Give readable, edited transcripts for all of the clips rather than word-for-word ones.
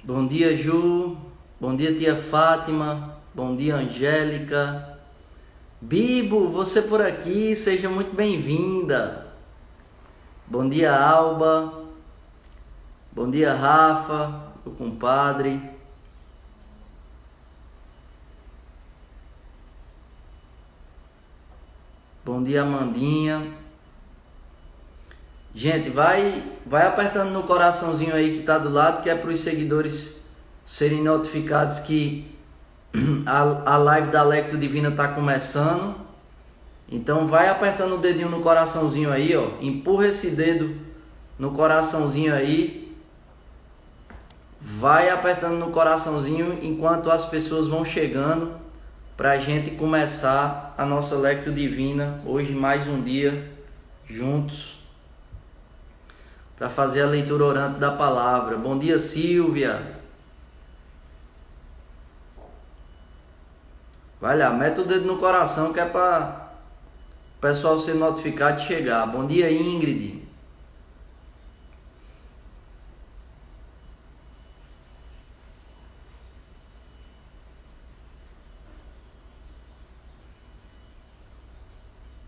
Bom dia, Ju. Bom dia, tia Fátima. Bom dia, Angélica. Bibo, você por aqui, seja muito bem-vinda. Bom dia, Alba. Bom dia, Rafa, meu compadre. Bom dia, Amandinha. Gente, vai apertando no coraçãozinho aí que tá do lado, que é para os seguidores serem notificados que a live da Lectio Divina tá começando. Então vai apertando o dedinho no coraçãozinho aí, ó. Empurra esse dedo no coraçãozinho aí. Vai apertando no coraçãozinho enquanto as pessoas vão chegando pra gente começar a nossa Lectio Divina. Hoje mais um dia juntos para fazer a leitura orante da palavra. Bom dia, Silvia. Vai lá, mete o dedo no coração que é para o pessoal ser notificado de chegar. Bom dia, Ingrid.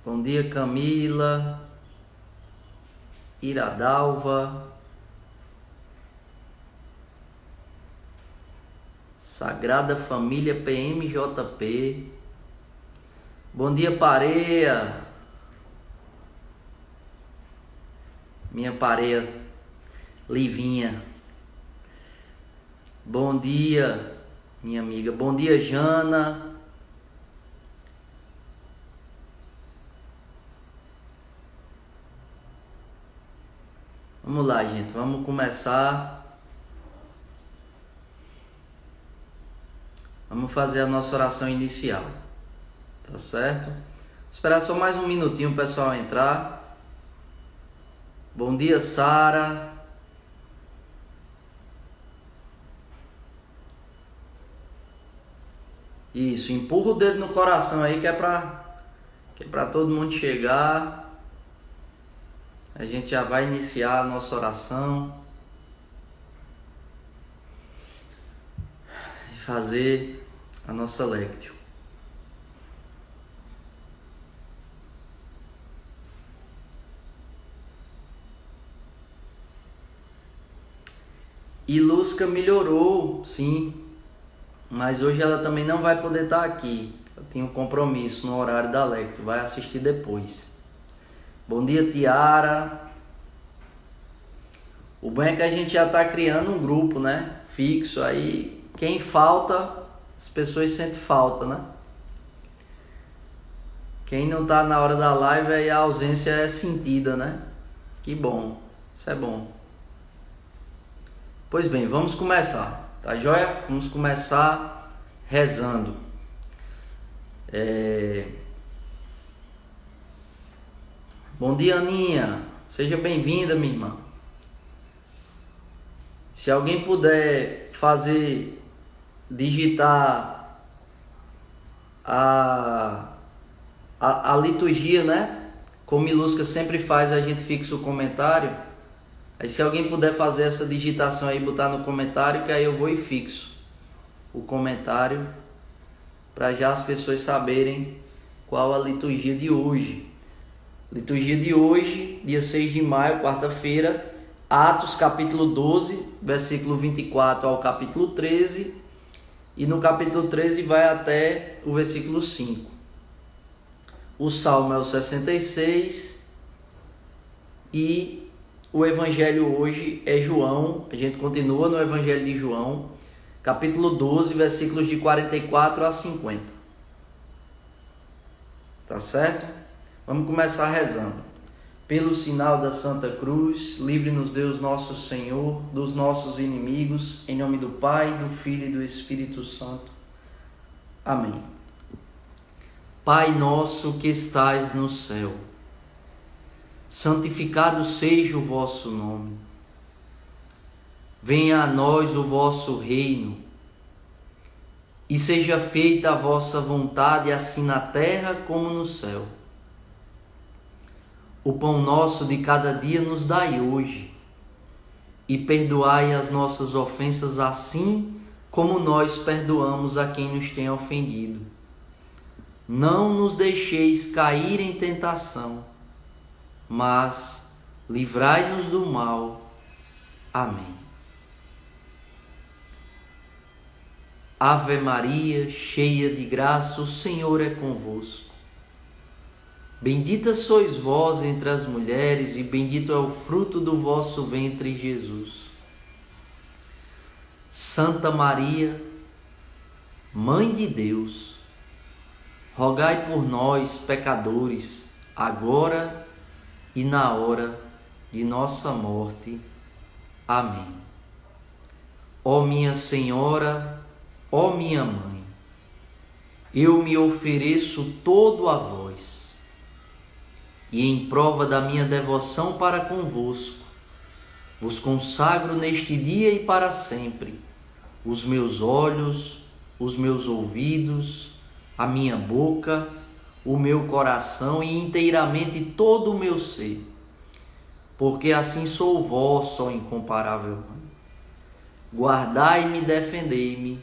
Bom dia, Camila. Iradalva, Sagrada Família PMJP. Bom dia, Pareia. Minha pareia Livinha. Bom dia, minha amiga. Bom dia, Jana. Vamos lá, gente, vamos começar. Vamos fazer a nossa oração inicial, tá certo? Esperar só mais um minutinho o pessoal entrar. Bom dia, Sara. Isso, empurra o dedo no coração aí que é pra todo mundo chegar. A gente já vai iniciar a nossa oração e fazer a nossa Lectio. E Lusca melhorou, sim, mas hoje ela também não vai poder estar aqui. Ela tem um compromisso no horário da Lectio, vai assistir depois. Bom dia, Tiara. O bom é que a gente já está criando um grupo, né? Fixo. Aí quem falta, as pessoas sentem falta, né? Quem não está na hora da live, aí a ausência é sentida, né? Que bom. Isso é bom. Pois bem, vamos começar. Tá joia? Vamos começar rezando. Bom dia, Aninha. Seja bem-vinda, minha irmã. Se alguém puder digitar a liturgia, né? Como Milusca sempre faz, a gente fixa o comentário. Aí se alguém puder fazer essa digitação aí, botar no comentário, que aí eu vou e fixo o comentário para já as pessoas saberem qual a liturgia de hoje. Liturgia de hoje, dia 6 de maio, quarta-feira, Atos capítulo 12, versículo 24 ao capítulo 13, e no capítulo 13 vai até o versículo 5. O Salmo é o 66 e o Evangelho hoje é João. A gente continua no Evangelho de João, capítulo 12, versículos de 44 a 50. Tá certo? Vamos começar rezando. Pelo sinal da Santa Cruz, livre-nos Deus nosso Senhor dos nossos inimigos, em nome do Pai, do Filho e do Espírito Santo. Amém. Pai nosso que estais no céu, santificado seja o vosso nome. Venha a nós o vosso reino, e seja feita a vossa vontade, assim na terra como no céu. O pão nosso de cada dia nos dai hoje. e perdoai as nossas ofensas, assim como nós perdoamos a quem nos tem ofendido. Não nos deixeis cair em tentação, mas livrai-nos do mal. Amém. Ave Maria, cheia de graça, o Senhor é convosco. Bendita sois vós entre as mulheres, e bendito é o fruto do vosso ventre, Jesus. Santa Maria, Mãe de Deus, rogai por nós, pecadores, agora e na hora de nossa morte. Amém. Ó minha Senhora, ó minha Mãe, eu me ofereço todo a vós, e em prova da minha devoção para convosco, vos consagro neste dia e para sempre os meus olhos, os meus ouvidos, a minha boca, o meu coração e inteiramente todo o meu ser, porque assim sou vós, ó incomparável Mãe. Guardai-me e defendei-me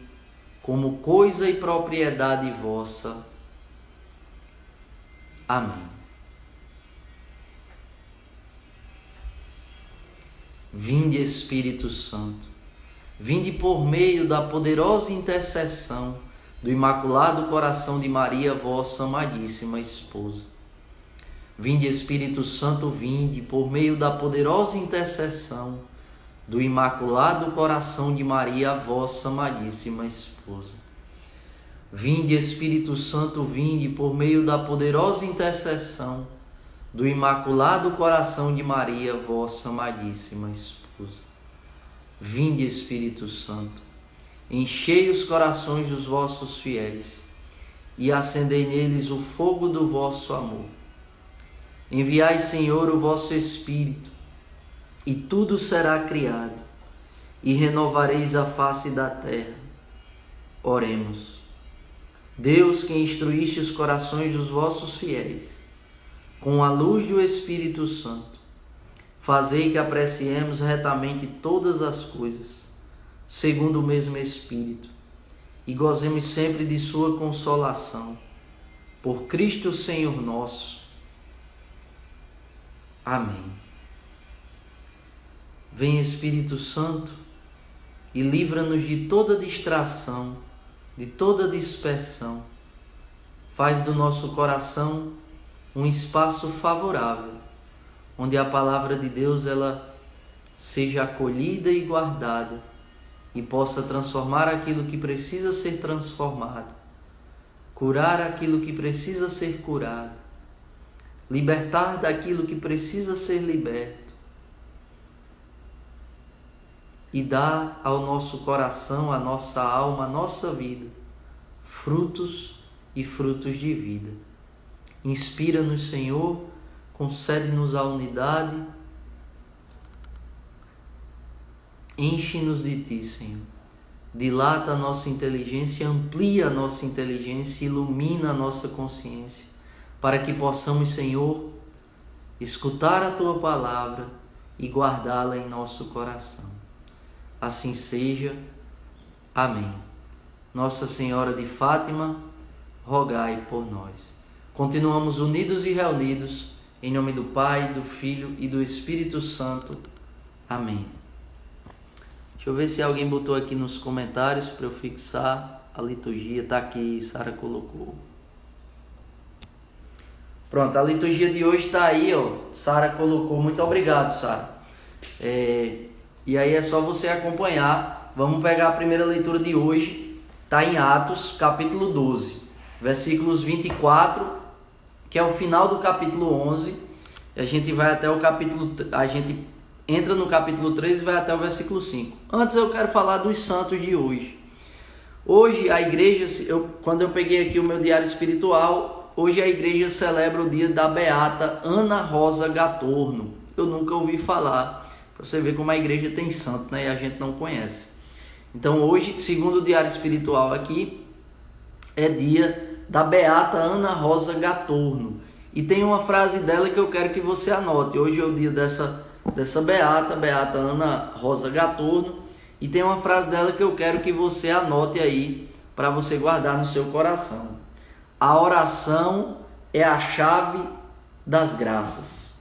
como coisa e propriedade vossa. Amém. Vinde, Espírito Santo, vinde por meio da poderosa intercessão do Imaculado Coração de Maria, vossa amadíssima esposa. Vinde, Espírito Santo, vinde por meio da poderosa intercessão do Imaculado Coração de Maria, vossa amadíssima esposa. Vinde, Espírito Santo, vinde por meio da poderosa intercessão do Imaculado Coração de Maria, vossa amadíssima esposa. Vinde, Espírito Santo, enchei os corações dos vossos fiéis e acendei neles o fogo do vosso amor. Enviai, Senhor, o vosso Espírito, e tudo será criado, e renovareis a face da terra. Oremos. Deus, que instruíste os corações dos vossos fiéis com a luz do Espírito Santo, fazei que apreciemos retamente todas as coisas, segundo o mesmo Espírito, e gozemos sempre de sua consolação. Por Cristo Senhor nosso. Amém. Vem, Espírito Santo, e livra-nos de toda distração, de toda dispersão. Faz do nosso coração um espaço favorável, onde a palavra de Deus ela seja acolhida e guardada e possa transformar aquilo que precisa ser transformado, curar aquilo que precisa ser curado, libertar daquilo que precisa ser liberto e dar ao nosso coração, à nossa alma, à nossa vida, frutos e frutos de vida. Inspira-nos, Senhor, concede-nos a unidade, enche-nos de Ti, Senhor. Dilata a nossa inteligência, amplia a nossa inteligência, ilumina a nossa consciência, para que possamos, Senhor, escutar a Tua palavra e guardá-la em nosso coração. Assim seja. Amém. Nossa Senhora de Fátima, rogai por nós. Continuamos unidos e reunidos, em nome do Pai, do Filho e do Espírito Santo. Amém. Deixa eu ver se alguém botou aqui nos comentários para eu fixar a liturgia. Está aqui, Sara colocou. Pronto, a liturgia de hoje está aí, ó. Sara colocou. Muito obrigado, Sara. E aí é só você acompanhar. Vamos pegar a primeira leitura de hoje. Está em Atos, capítulo 12, versículos 24, que é o final do capítulo 11. E a gente vai até o capítulo... A gente entra no capítulo 13 e vai até o versículo 5. Antes eu quero falar dos santos de hoje. Hoje a igreja... Quando eu peguei aqui o meu diário espiritual, hoje a igreja celebra o dia da beata Ana Rosa Gatorno. Eu nunca ouvi falar. Para você ver como a igreja tem santo, né? E a gente não conhece. Então hoje, segundo o diário espiritual aqui, é dia da beata Ana Rosa Gatorno. E tem uma frase dela que eu quero que você anote. Hoje é o dia dessa Beata Ana Rosa Gatorno, e tem uma frase dela que eu quero que você anote aí para você guardar no seu coração. A oração é a chave das graças.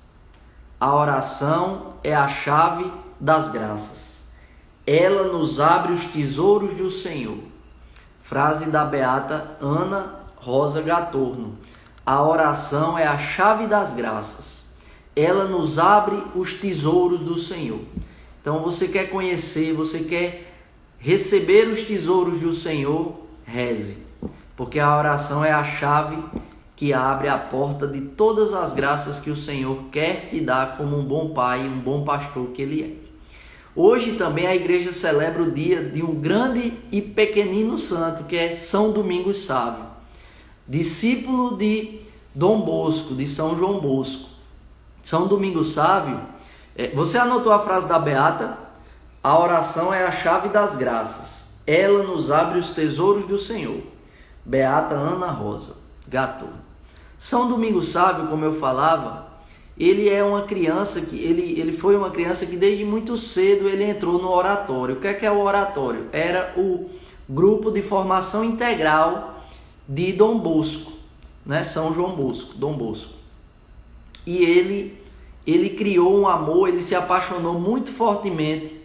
A oração é a chave das graças. Ela nos abre os tesouros do Senhor. Frase da Beata Ana Rosa Gatorno. A oração é a chave das graças. Ela nos abre os tesouros do Senhor. Então você quer conhecer, você quer receber os tesouros do Senhor, reze. Porque a oração é a chave que abre a porta de todas as graças que o Senhor quer te dar como um bom pai, um bom pastor que Ele é. Hoje também a igreja celebra o dia de um grande e pequenino santo, que é São Domingos Sávio, discípulo de Dom Bosco, de São João Bosco. São Domingos Sávio, você anotou a frase da Beata? A oração é a chave das graças. Ela nos abre os tesouros do Senhor. Beata Ana Rosa Gatorno. São Domingos Sávio, como eu falava, ele é uma criança que ele foi uma criança que desde muito cedo ele entrou no oratório. O que é o oratório? Era o grupo de formação integral de Dom Bosco, né? São João Bosco, Dom Bosco. E ele criou um amor, ele se apaixonou muito fortemente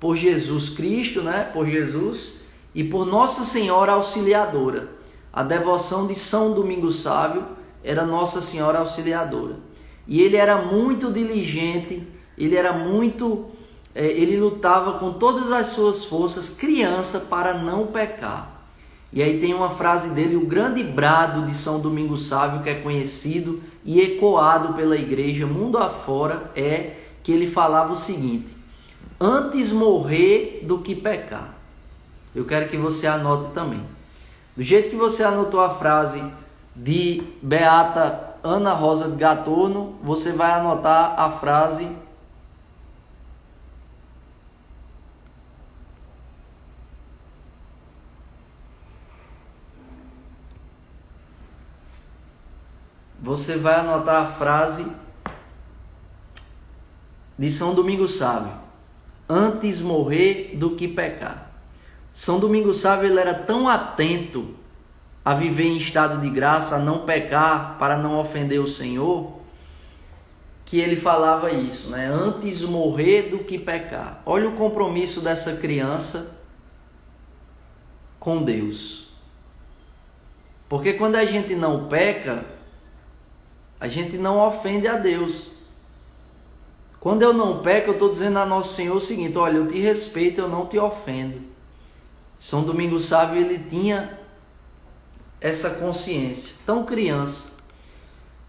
por Jesus Cristo, né? Por Jesus e por Nossa Senhora Auxiliadora. A devoção de São Domingos Sávio era Nossa Senhora Auxiliadora. E ele era muito diligente, ele lutava com todas as suas forças, criança, para não pecar. E aí tem uma frase dele, o grande brado de São Domingos Sávio, que é conhecido e ecoado pela igreja mundo afora, é que ele falava o seguinte: antes morrer do que pecar. Eu quero que você anote também. Do jeito que você anotou a frase de Beata Ana Rosa Gatorno, você vai anotar a frase de São Domingos Sávio: antes morrer do que pecar. São Domingos Sávio, ele era tão atento a viver em estado de graça, a não pecar, para não ofender o Senhor, que ele falava isso, né? Antes morrer do que pecar. Olha o compromisso dessa criança com Deus. Porque quando a gente não peca, a gente não ofende a Deus. Quando eu não peco, eu estou dizendo a Nosso Senhor o seguinte: olha, eu te respeito, eu não te ofendo. São Domingos Sávio, ele tinha essa consciência, tão criança.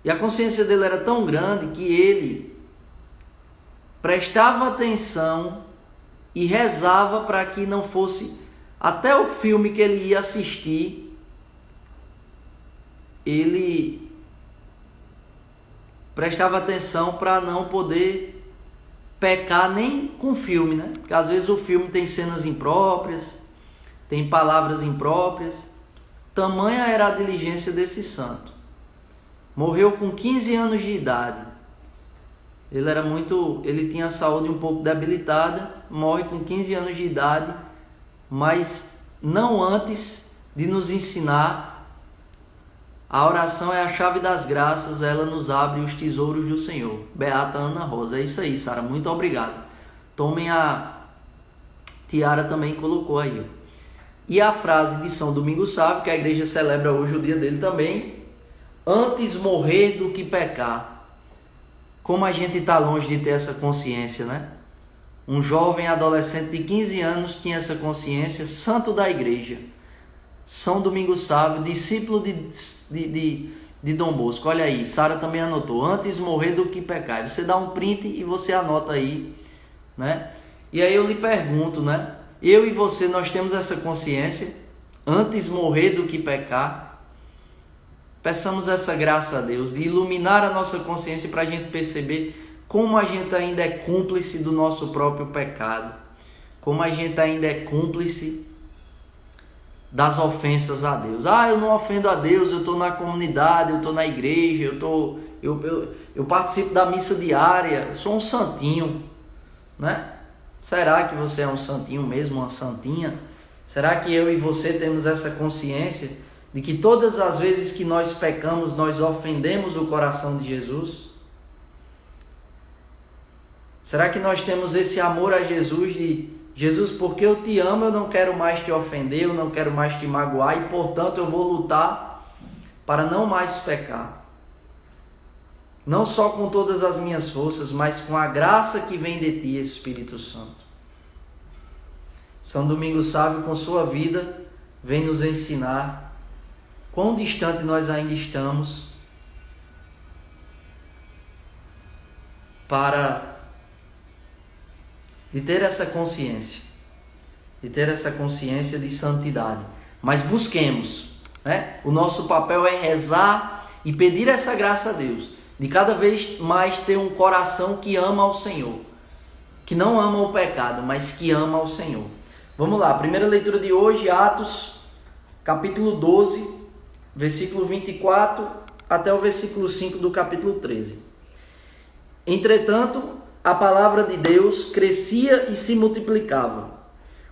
E a consciência dele era tão grande que ele prestava atenção e rezava para que não fosse, até o filme que ele ia assistir, ele prestava atenção para não poder pecar nem com filme, né? Porque às vezes o filme tem cenas impróprias, tem palavras impróprias. Tamanha era a diligência desse santo. Morreu com 15 anos de idade. Ele tinha a saúde um pouco debilitada, morre com 15 anos de idade, mas não antes de nos ensinar: a oração é a chave das graças, ela nos abre os tesouros do Senhor. Beata Ana Rosa. É isso aí, Sara, muito obrigado. Tomem a Tiara também colocou aí. E a frase de São Domingos Sávio, que a igreja celebra hoje o dia dele também: antes morrer do que pecar. Como a gente está longe de ter essa consciência, né? Um jovem adolescente de 15 anos tinha essa consciência, santo da igreja. São Domingos Sávio, discípulo de Dom Bosco. Olha aí, Sara também anotou: antes morrer do que pecar. Você dá um print e você anota aí, né? E aí eu lhe pergunto, né? Eu e você, nós temos essa consciência, antes morrer do que pecar? Peçamos essa graça a Deus, de iluminar a nossa consciência para a gente perceber como a gente ainda é cúmplice do nosso próprio pecado, como a gente ainda é cúmplice das ofensas a Deus. Eu não ofendo a Deus, eu estou na comunidade, eu estou na igreja, eu participo da missa diária, eu sou um santinho, né? Será que você é um santinho mesmo, uma santinha? Será que eu e você temos essa consciência de que todas as vezes que nós pecamos, nós ofendemos o coração de Jesus? Será que nós temos esse amor a Jesus de Jesus, porque eu te amo, eu não quero mais te ofender, eu não quero mais te magoar e, portanto, eu vou lutar para não mais pecar. Não só com todas as minhas forças, mas com a graça que vem de ti, Espírito Santo. São Domingos Sávio, com sua vida, vem nos ensinar quão distante nós ainda estamos de ter essa consciência, de santidade. Mas busquemos, né? O nosso papel é rezar e pedir essa graça a Deus, de cada vez mais ter um coração que ama ao Senhor, que não ama o pecado, mas que ama ao Senhor. Vamos lá, a primeira leitura de hoje, Atos, capítulo 12, versículo 24 até o versículo 5 do capítulo 13. Entretanto, a palavra de Deus crescia e se multiplicava.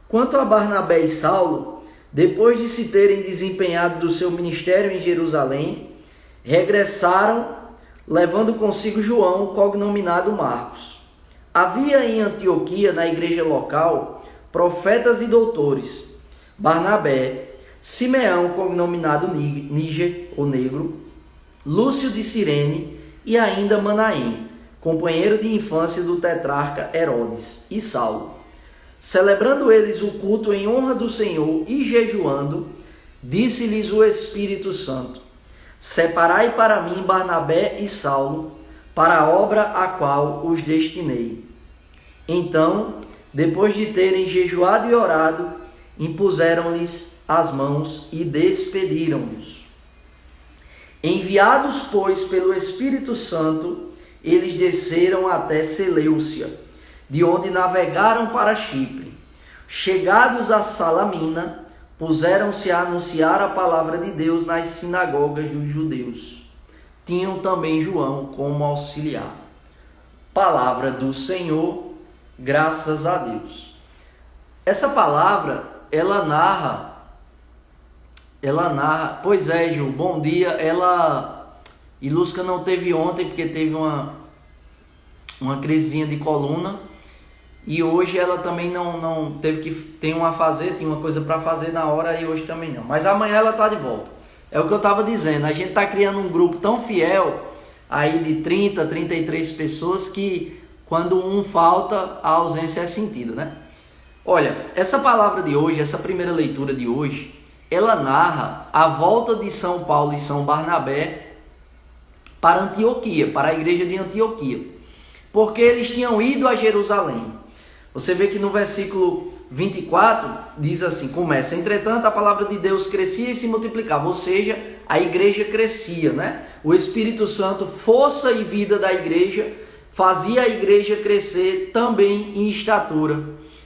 Quanto a Barnabé e Saulo, depois de se terem desempenhado do seu ministério em Jerusalém, regressaram, levando consigo João, cognominado Marcos. Havia em Antioquia, na igreja local, profetas e doutores: Barnabé, Simeão, cognominado Níger, ou Negro, Lúcio de Cirene e ainda Manaém, companheiro de infância do tetrarca Herodes, e Saulo. Celebrando eles o culto em honra do Senhor e jejuando, disse-lhes o Espírito Santo: Separai para mim Barnabé e Saulo, para a obra a qual os destinei. Então, depois de terem jejuado e orado, impuseram-lhes as mãos e despediram-nos. Enviados, pois, pelo Espírito Santo, eles desceram até Seleucia, de onde navegaram para Chipre. Chegados a Salamina, puseram-se a anunciar a palavra de Deus nas sinagogas dos judeus. Tinham também João como auxiliar. Palavra do Senhor, graças a Deus. Essa palavra, ela narra, pois é, Ju, bom dia, E Lusca não teve ontem porque teve uma crisezinha de coluna. E hoje ela também não teve que tem uma coisa para fazer na hora e hoje também não. Mas amanhã ela tá de volta. É o que eu estava dizendo. A gente tá criando um grupo tão fiel aí de 30, 33 pessoas que quando um falta, a ausência é sentida, né? Olha, essa palavra de hoje, essa primeira leitura de hoje, ela narra a volta de São Paulo e São Barnabé para Antioquia, para a igreja de Antioquia, porque eles tinham ido a Jerusalém. Você vê que no versículo 24 diz assim, começa: Entretanto, a palavra de Deus crescia e se multiplicava, ou seja, a igreja crescia, né? O Espírito Santo, força e vida da igreja, fazia a igreja crescer também em estatura,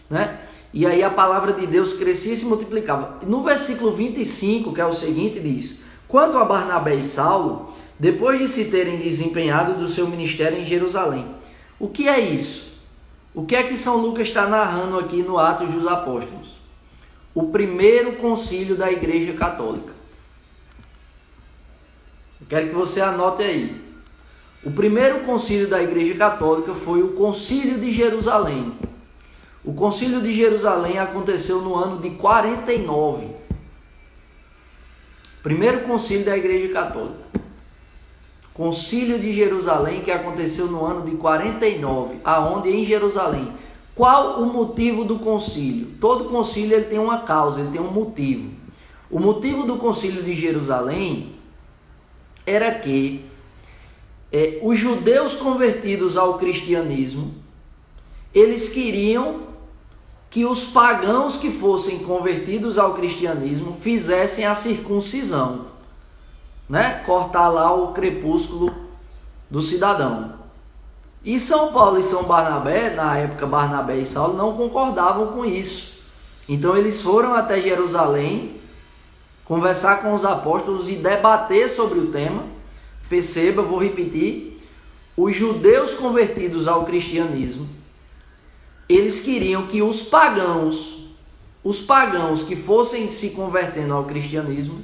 né? E aí a palavra de Deus crescia e se multiplicava. No versículo 25, que é o seguinte, diz: Quanto a Barnabé e Saulo, depois de se terem desempenhado do seu ministério em Jerusalém. O que é isso? O que é que São Lucas está narrando aqui no Atos dos Apóstolos? O primeiro concílio da Igreja Católica. Eu quero que você anote aí. O primeiro concílio da Igreja Católica foi o Concílio de Jerusalém. O Concílio de Jerusalém aconteceu no ano de 49. Primeiro concílio da Igreja Católica. Concílio de Jerusalém, que aconteceu no ano de 49, aonde em Jerusalém. Qual o motivo do concílio? Todo concílio ele tem uma causa, ele tem um motivo. O motivo do concílio de Jerusalém era que os judeus convertidos ao cristianismo, eles queriam que os pagãos que fossem convertidos ao cristianismo fizessem a circuncisão, né? Cortar lá o crepúsculo do cidadão. E São Paulo e São Barnabé, na época Barnabé e Saulo, não concordavam com isso. Então eles foram até Jerusalém conversar com os apóstolos e debater sobre o tema, perceba, vou repetir, os judeus convertidos ao cristianismo, eles queriam que os pagãos que fossem se convertendo ao cristianismo,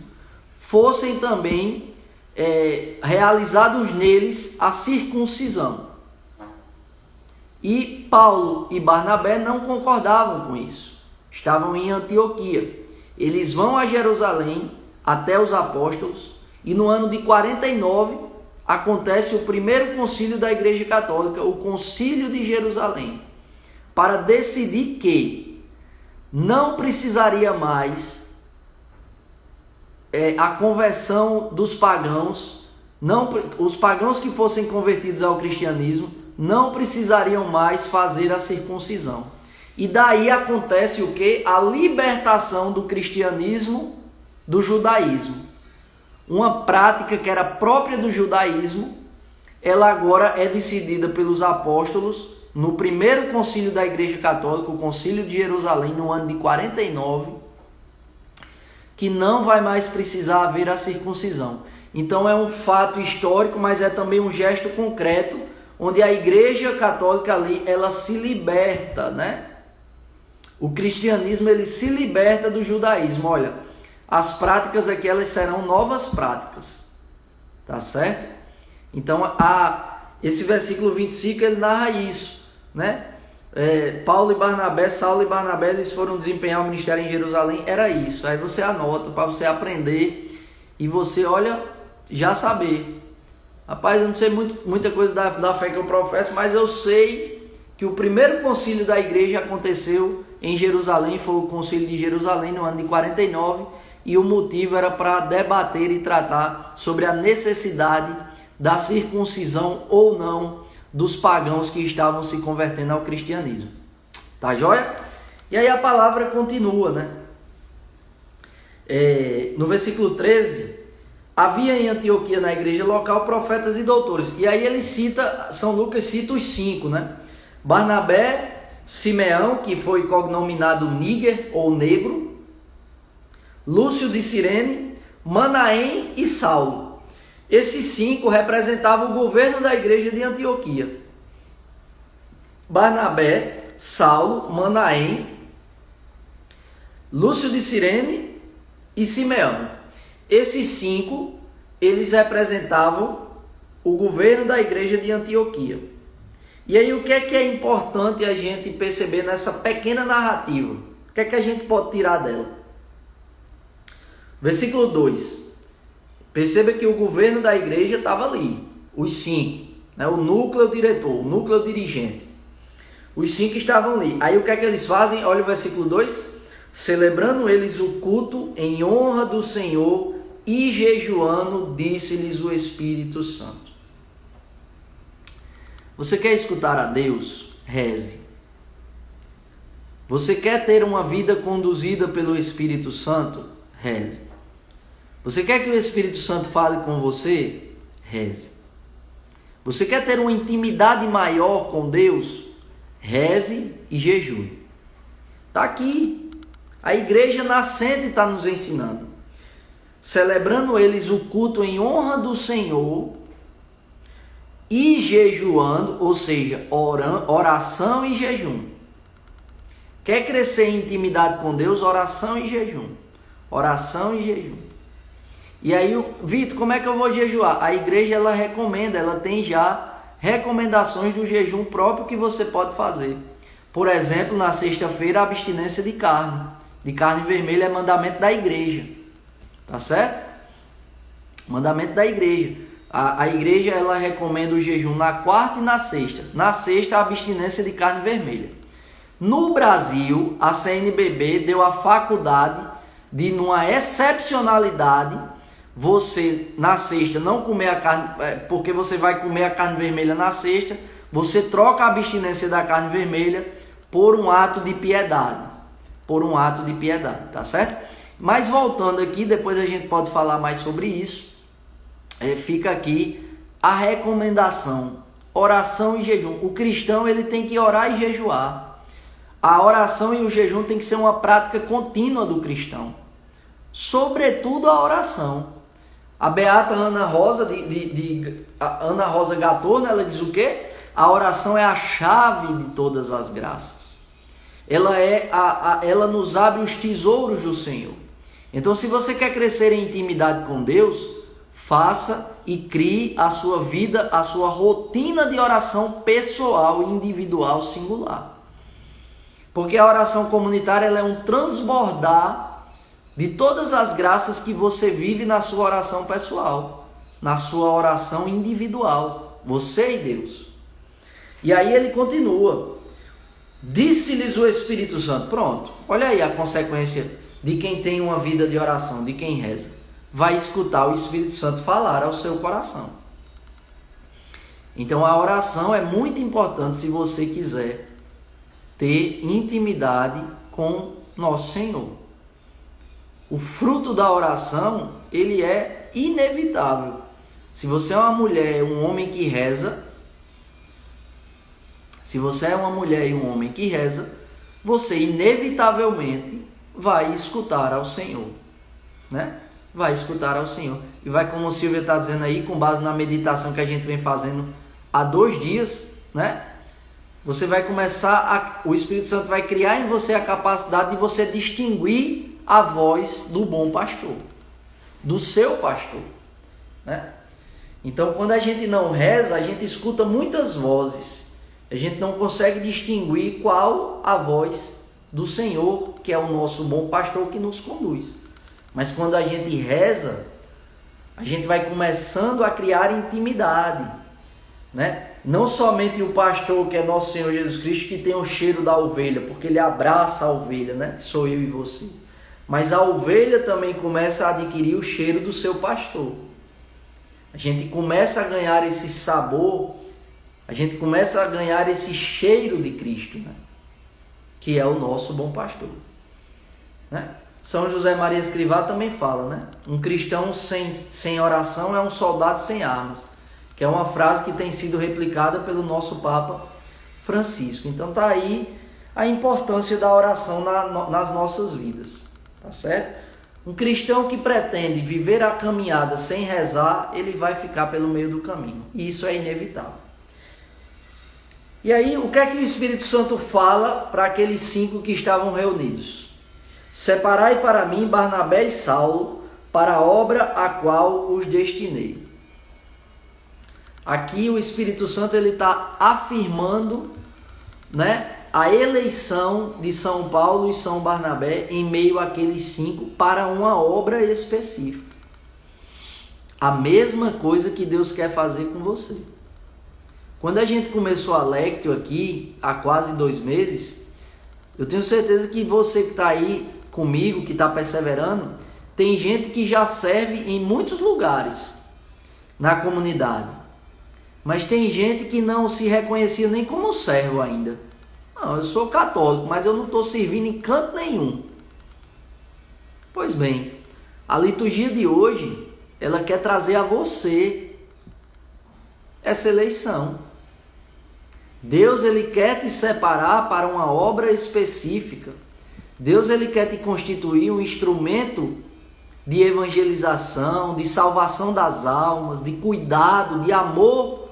fossem também realizados neles a circuncisão. E Paulo e Barnabé não concordavam com isso. Estavam em Antioquia. Eles vão a Jerusalém até os apóstolos e no ano de 49 acontece o primeiro concílio da Igreja Católica, o Concílio de Jerusalém, para decidir que não precisaria mais a conversão dos pagãos, os pagãos que fossem convertidos ao cristianismo não precisariam mais fazer a circuncisão. E daí acontece o que? A libertação do cristianismo do judaísmo. Uma prática que era própria do judaísmo, ela agora é decidida pelos apóstolos no primeiro concílio da Igreja Católica, o Concílio de Jerusalém, no ano de 49, que não vai mais precisar haver a circuncisão. Então é um fato histórico, mas é também um gesto concreto, onde a Igreja Católica ali, ela se liberta, né? O cristianismo, ele se liberta do judaísmo. Olha, as práticas aqui, elas serão novas práticas, tá certo? Então, esse versículo 25, ele narra isso, né? Saulo e Barnabé, eles foram desempenhar o ministério em Jerusalém, era isso. Aí você anota para você aprender e você, olha, já saber. Rapaz, eu não sei muita coisa da fé que eu professo, mas eu sei que o primeiro concílio da igreja aconteceu em Jerusalém, foi o concílio de Jerusalém no ano de 49, e o motivo era para debater e tratar sobre a necessidade da circuncisão ou não dos pagãos que estavam se convertendo ao cristianismo. Tá joia? E aí a palavra continua, né? No versículo 13, havia em Antioquia, na igreja local, profetas e doutores. E aí ele cita, São Lucas cita os 5, né? Barnabé, Simeão, que foi cognominado Níger ou Negro, Lúcio de Cirene, Manaém e Saulo. Esses 5 representavam o governo da igreja de Antioquia. Barnabé, Saulo, Manaém, Lúcio de Cirene e Simeão. Esses 5, eles representavam o governo da igreja de Antioquia. E aí o que é importante a gente perceber nessa pequena narrativa? O que é que a gente pode tirar dela? Versículo 2. Perceba que o governo da igreja estava ali, os 5, né? O núcleo diretor, o núcleo dirigente. Os 5 estavam ali. Aí o que é que eles fazem? Olha o versículo 2. Celebrando eles o culto em honra do Senhor e jejuando, disse-lhes o Espírito Santo. Você quer escutar a Deus? Reze. Você quer ter uma vida conduzida pelo Espírito Santo? Reze. Você quer que o Espírito Santo fale com você? Reze. Você quer ter uma intimidade maior com Deus? Reze e jejue. Está aqui. A igreja nascente está nos ensinando. Celebrando eles o culto em honra do Senhor e jejuando, ou seja, oração e jejum. Quer crescer em intimidade com Deus? Oração e jejum. Oração e jejum. E aí, Vitor, como é que eu vou jejuar? A igreja, ela recomenda, ela tem já recomendações do jejum próprio que você pode fazer. Por exemplo, na sexta-feira, a abstinência de carne. De carne vermelha é mandamento da igreja. Tá certo? Mandamento da igreja. A igreja, ela recomenda o jejum na quarta e na sexta. Na sexta, a abstinência de carne vermelha. No Brasil, a CNBB deu a faculdade de, numa excepcionalidade, você na sexta não comer a carne, porque você vai comer a carne vermelha na sexta, você troca a abstinência da carne vermelha por um ato de piedade. Por um ato de piedade, tá certo? Mas voltando aqui, depois a gente pode falar mais sobre isso. Fica aqui a recomendação: oração e jejum. O cristão, ele tem que orar e jejuar. A oração e o jejum tem que ser uma prática contínua do cristão. Sobretudo a oração. A beata Ana Rosa, Ana Rosa Gatorno, ela diz o quê? A oração é a chave de todas as graças. Ela nos abre os tesouros do Senhor. Então, se você quer crescer em intimidade com Deus, faça e crie a sua vida, a sua rotina de oração pessoal, individual, singular. Porque a oração comunitária ela é um transbordar de todas as graças que você vive na sua oração pessoal, na sua oração individual, você e Deus. E aí ele continua, disse-lhes o Espírito Santo, pronto, olha aí a consequência de quem tem uma vida de oração, de quem reza, vai escutar o Espírito Santo falar ao seu coração. Então a oração é muito importante se você quiser ter intimidade com nosso Senhor. O fruto da oração, ele é inevitável. Se você é uma mulher, um homem que reza, se você é uma mulher e um homem que reza, você inevitavelmente vai escutar ao Senhor, né? Vai escutar ao Senhor. E vai, como o Silvia está dizendo aí, com base na meditação que a gente vem fazendo há 2 dias, né? Você vai começar, o Espírito Santo vai criar em você a capacidade de você distinguir a voz do bom pastor, do seu pastor, né? Então, quando a gente não reza, a gente escuta muitas vozes. A gente não consegue distinguir qual a voz do Senhor, que é o nosso bom pastor que nos conduz. Mas quando a gente reza, a gente vai começando a criar intimidade, né? Não somente o pastor, que é nosso Senhor Jesus Cristo, que tem o cheiro da ovelha, porque ele abraça a ovelha, né? Que sou eu e você. Mas a ovelha também começa a adquirir o cheiro do seu pastor. A gente começa a ganhar esse sabor, a gente começa a ganhar esse cheiro de Cristo, né? Que é o nosso bom pastor, né? São José Maria Escrivá também fala, né? Um cristão sem oração é um soldado sem armas, que é uma frase que tem sido replicada pelo nosso Papa Francisco. Então está aí a importância da oração nas nossas vidas, tá certo? Um cristão que pretende viver a caminhada sem rezar, ele vai ficar pelo meio do caminho, e isso é inevitável. E aí, o que é que o Espírito Santo fala para aqueles 5 que estavam reunidos? Separai para mim Barnabé e Saulo para a obra a qual os destinei. Aqui o Espírito Santo ele está afirmando, né, a eleição de São Paulo e São Barnabé em meio àqueles 5 para uma obra específica. A mesma coisa que Deus quer fazer com você. Quando a gente começou a Lectio aqui, há quase 2 meses, eu tenho certeza que você que está aí comigo, que está perseverando, tem gente que já serve em muitos lugares na comunidade. Mas tem gente que não se reconhecia nem como servo ainda. Não, eu sou católico, mas eu não estou servindo em canto nenhum. Pois bem, a liturgia de hoje, ela quer trazer a você essa eleição. Deus ele quer te separar para uma obra específica. Deus ele quer te constituir um instrumento de evangelização, de salvação das almas, de cuidado, de amor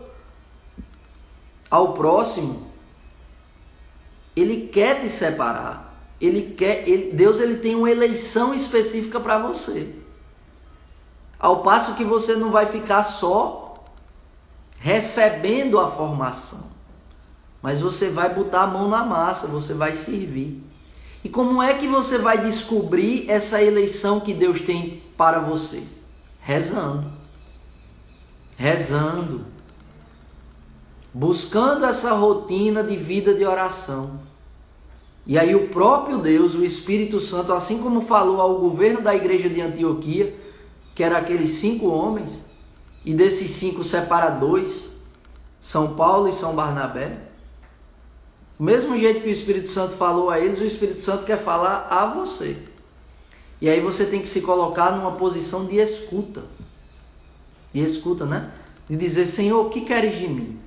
ao próximo. Ele quer te separar. Deus ele tem uma eleição específica para você. Ao passo que você não vai ficar só recebendo a formação, mas você vai botar a mão na massa, você vai servir. E como é que você vai descobrir essa eleição que Deus tem para você? Rezando. Rezando. Buscando essa rotina de vida de oração. E aí o próprio Deus, o Espírito Santo, assim como falou ao governo da igreja de Antioquia, que era aqueles 5 homens, e desses 5 separa 2, São Paulo e São Barnabé. Do mesmo jeito que o Espírito Santo falou a eles, o Espírito Santo quer falar a você. E aí você tem que se colocar numa posição de escuta. De escuta, né? De dizer, Senhor, o que queres de mim?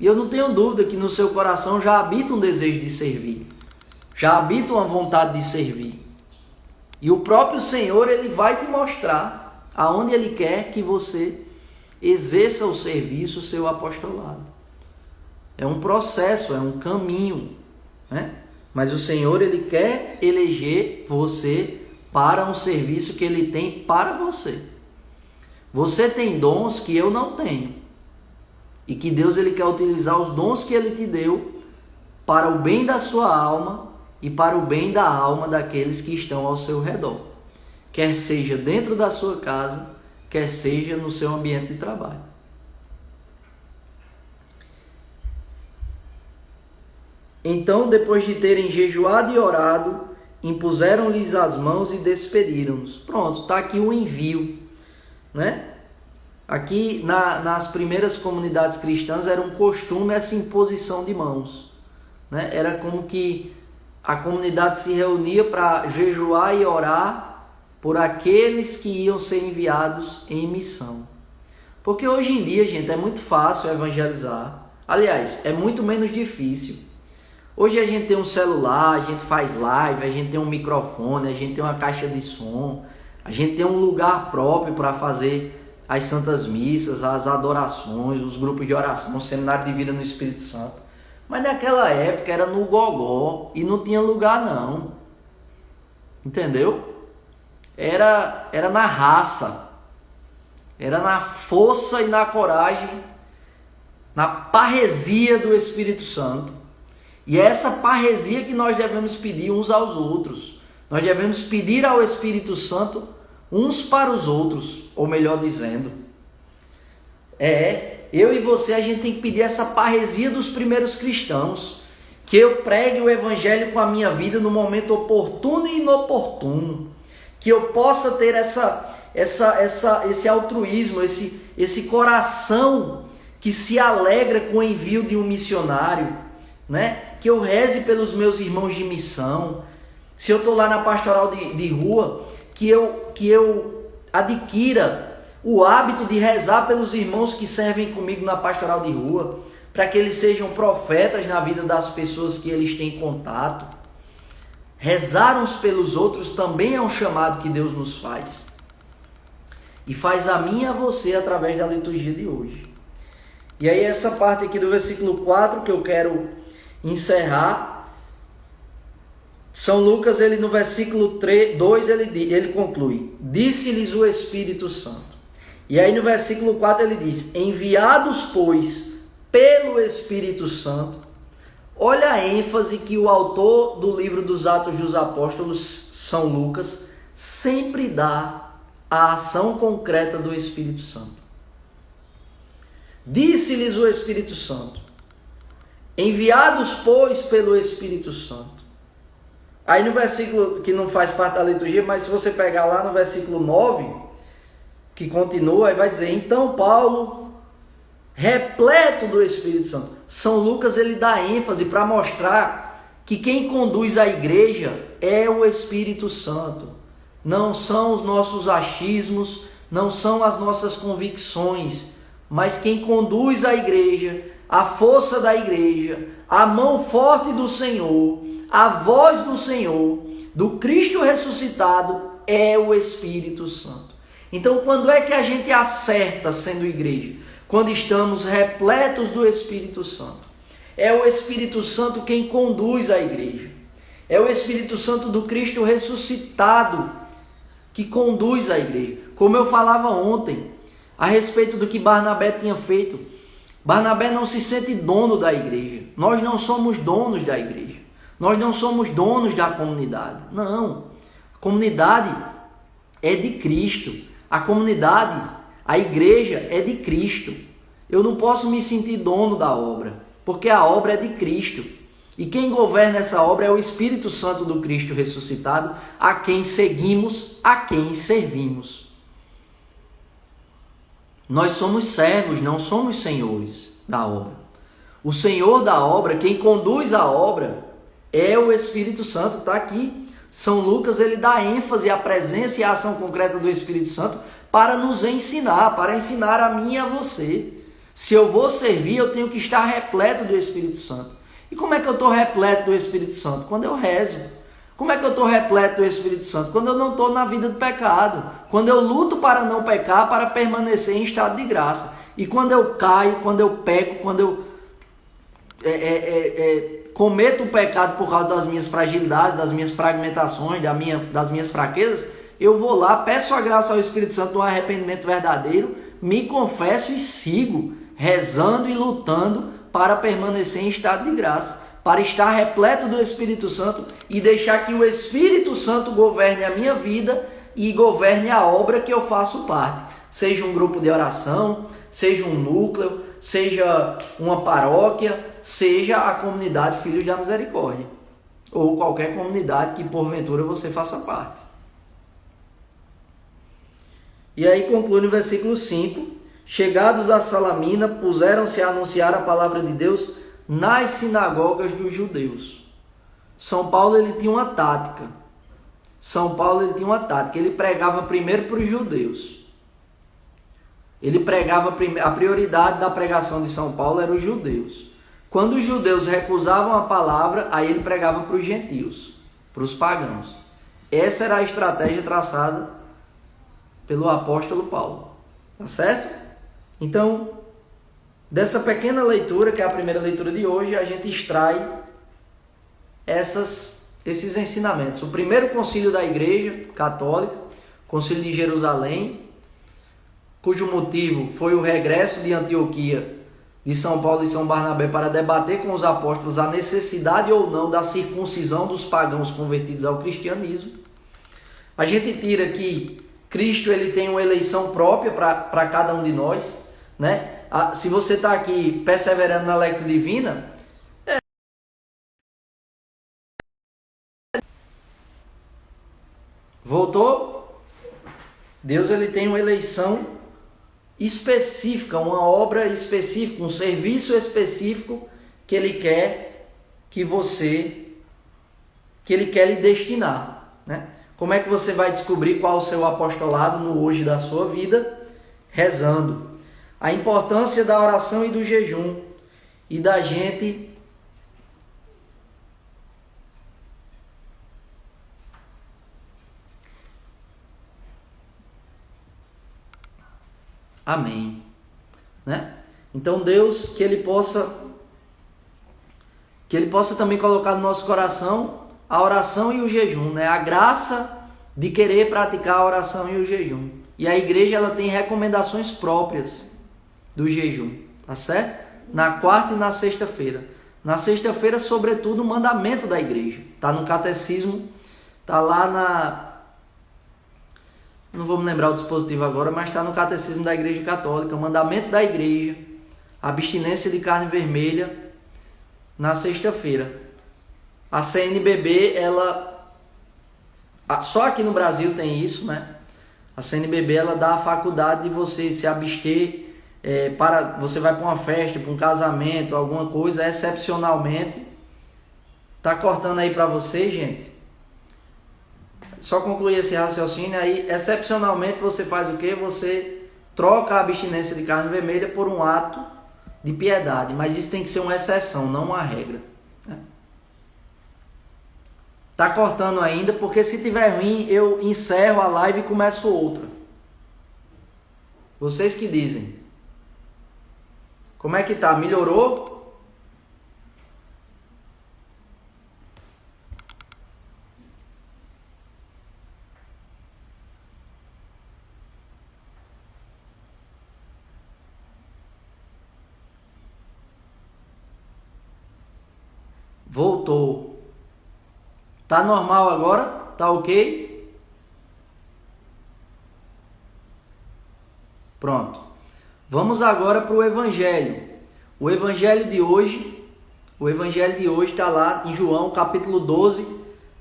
E eu não tenho dúvida que no seu coração já habita um desejo de servir. Já habita uma vontade de servir. E o próprio Senhor, ele vai te mostrar aonde Ele quer que você exerça o serviço, o seu apostolado. É um processo, é um caminho, né? Mas o Senhor, Ele quer eleger você para um serviço que Ele tem para você. Você tem dons que eu não tenho. E que Deus, Ele quer utilizar os dons que Ele te deu para o bem da sua alma e para o bem da alma daqueles que estão ao seu redor. Quer seja dentro da sua casa, quer seja no seu ambiente de trabalho. Então, depois de terem jejuado e orado, impuseram-lhes as mãos e despediram-nos. Pronto, está aqui o envio, né? Aqui nas primeiras comunidades cristãs era um costume essa imposição de mãos, né? Era como que a comunidade se reunia para jejuar e orar por aqueles que iam ser enviados em missão. Porque hoje em dia, gente, é muito fácil evangelizar. Aliás, é muito menos difícil. Hoje a gente tem um celular, a gente faz live, a gente tem um microfone, a gente tem uma caixa de som, a gente tem um lugar próprio para fazer as santas missas, as adorações, os grupos de oração, o seminário de vida no Espírito Santo. Mas naquela época era no gogó e não tinha lugar não. Entendeu? Era na raça, era na força e na coragem, na parresia do Espírito Santo. E é essa parresia que nós devemos pedir uns aos outros. Nós devemos pedir ao Espírito Santo uns para os outros, ou melhor dizendo. Eu e você, a gente tem que pedir essa parresia dos primeiros cristãos. Que eu pregue o Evangelho com a minha vida no momento oportuno e inoportuno. Que eu possa ter esse altruísmo, esse coração que se alegra com o envio de um missionário, né? Que eu reze pelos meus irmãos de missão. Se eu estou lá na pastoral de rua, que eu adquira o hábito de rezar pelos irmãos que servem comigo na pastoral de rua, para que eles sejam profetas na vida das pessoas que eles têm contato. Rezar uns pelos outros também é um chamado que Deus nos faz. E faz a mim e a você através da liturgia de hoje. E aí essa parte aqui do versículo 4 que eu quero encerrar. São Lucas, ele no versículo 2, ele conclui: disse-lhes o Espírito Santo. E aí no versículo 4 ele diz: enviados, pois, pelo Espírito Santo. Olha a ênfase que o autor do livro dos Atos dos Apóstolos, São Lucas, sempre dá à ação concreta do Espírito Santo. Disse-lhes o Espírito Santo: enviados, pois, pelo Espírito Santo. Aí no versículo que não faz parte da liturgia, mas se você pegar lá no versículo 9, que continua, aí vai dizer: então Paulo, repleto do Espírito Santo. São Lucas, ele dá ênfase para mostrar que quem conduz a igreja é o Espírito Santo. Não são os nossos achismos, não são as nossas convicções, mas quem conduz a igreja, a força da igreja, a mão forte do Senhor, a voz do Senhor, do Cristo ressuscitado, é o Espírito Santo. Então, quando é que a gente acerta sendo igreja? Quando estamos repletos do Espírito Santo. É o Espírito Santo quem conduz a igreja. É o Espírito Santo do Cristo ressuscitado que conduz a igreja. Como eu falava ontem, a respeito do que Barnabé tinha feito. Barnabé não se sente dono da igreja. Nós não somos donos da igreja. Nós não somos donos da comunidade. Não. A comunidade é de Cristo. A comunidade, a igreja é de Cristo. Eu não posso me sentir dono da obra, porque a obra é de Cristo. E quem governa essa obra é o Espírito Santo do Cristo ressuscitado, a quem seguimos, a quem servimos. Nós somos servos, não somos senhores da obra. O Senhor da obra, quem conduz a obra, é o Espírito Santo, está aqui. São Lucas, ele dá ênfase à presença e à ação concreta do Espírito Santo para nos ensinar, para ensinar a mim e a você. Se eu vou servir, eu tenho que estar repleto do Espírito Santo. E como é que eu estou repleto do Espírito Santo? Quando eu rezo, Como é que eu estou repleto do Espírito Santo? Quando eu não estou na vida de pecado. Quando eu luto para não pecar, para permanecer em estado de graça. E quando eu caio, quando eu peco, quando eu cometo o pecado por causa das minhas fragilidades, das minhas fragmentações, das minhas fraquezas, eu vou lá, peço a graça ao Espírito Santo no arrependimento verdadeiro, me confesso e sigo rezando e lutando para permanecer em estado de graça, para estar repleto do Espírito Santo e deixar que o Espírito Santo governe a minha vida e governe a obra que eu faço parte. Seja um grupo de oração, seja um núcleo, seja uma paróquia, seja a comunidade Filhos da Misericórdia, ou qualquer comunidade que porventura você faça parte. E aí conclui no versículo 5, chegados a Salamina, puseram-se a anunciar a palavra de Deus nas sinagogas dos judeus. São Paulo ele tinha uma tática. Ele pregava primeiro para os judeus. Ele pregava, a prioridade da pregação de São Paulo era os judeus. Quando os judeus recusavam a palavra, aí ele pregava para os gentios, para os pagãos. Essa era a estratégia traçada pelo apóstolo Paulo. Tá certo? Então, dessa pequena leitura, que é a primeira leitura de hoje, a gente extrai esses ensinamentos. O primeiro concílio da Igreja Católica, Concílio de Jerusalém, cujo motivo foi o regresso de Antioquia de São Paulo e São Barnabé para debater com os apóstolos a necessidade ou não da circuncisão dos pagãos convertidos ao cristianismo. A gente tira que Cristo ele tem uma eleição própria para cada um de nós, né? Se você está aqui perseverando na lectio divina, voltou? Deus ele tem uma eleição específica, uma obra específica, um serviço específico que ele quer que ele quer lhe destinar, né? Como é que você vai descobrir qual é o seu apostolado no hoje da sua vida? Rezando. A importância da oração e do jejum e da gente amém, né? Então Deus que ele possa também colocar no nosso coração a oração e o jejum, né? A graça de querer praticar a oração e o jejum. E a igreja ela tem recomendações próprias do jejum, tá certo? Na quarta e na sexta-feira. Na sexta-feira, sobretudo, o mandamento da igreja. Tá no catecismo, tá lá não vou me lembrar o dispositivo agora, mas está no catecismo da Igreja Católica, o mandamento da igreja, a abstinência de carne vermelha na sexta-feira. A CNBB, só aqui no Brasil tem isso, né? A CNBB, ela dá a faculdade de você se abster, você vai para uma festa, para um casamento, alguma coisa, excepcionalmente. Tá cortando aí para vocês, gente? Só concluir esse raciocínio aí, excepcionalmente você faz o quê? Você troca a abstinência de carne vermelha por um ato de piedade, mas isso tem que ser uma exceção, não uma regra, né? Tá cortando ainda, porque se tiver ruim, eu encerro a live e começo outra. Vocês que dizem. Como é que tá? Melhorou? Voltou. Tá normal agora? Tá ok? Pronto. Vamos agora para o Evangelho. O Evangelho de hoje está lá em João, capítulo 12,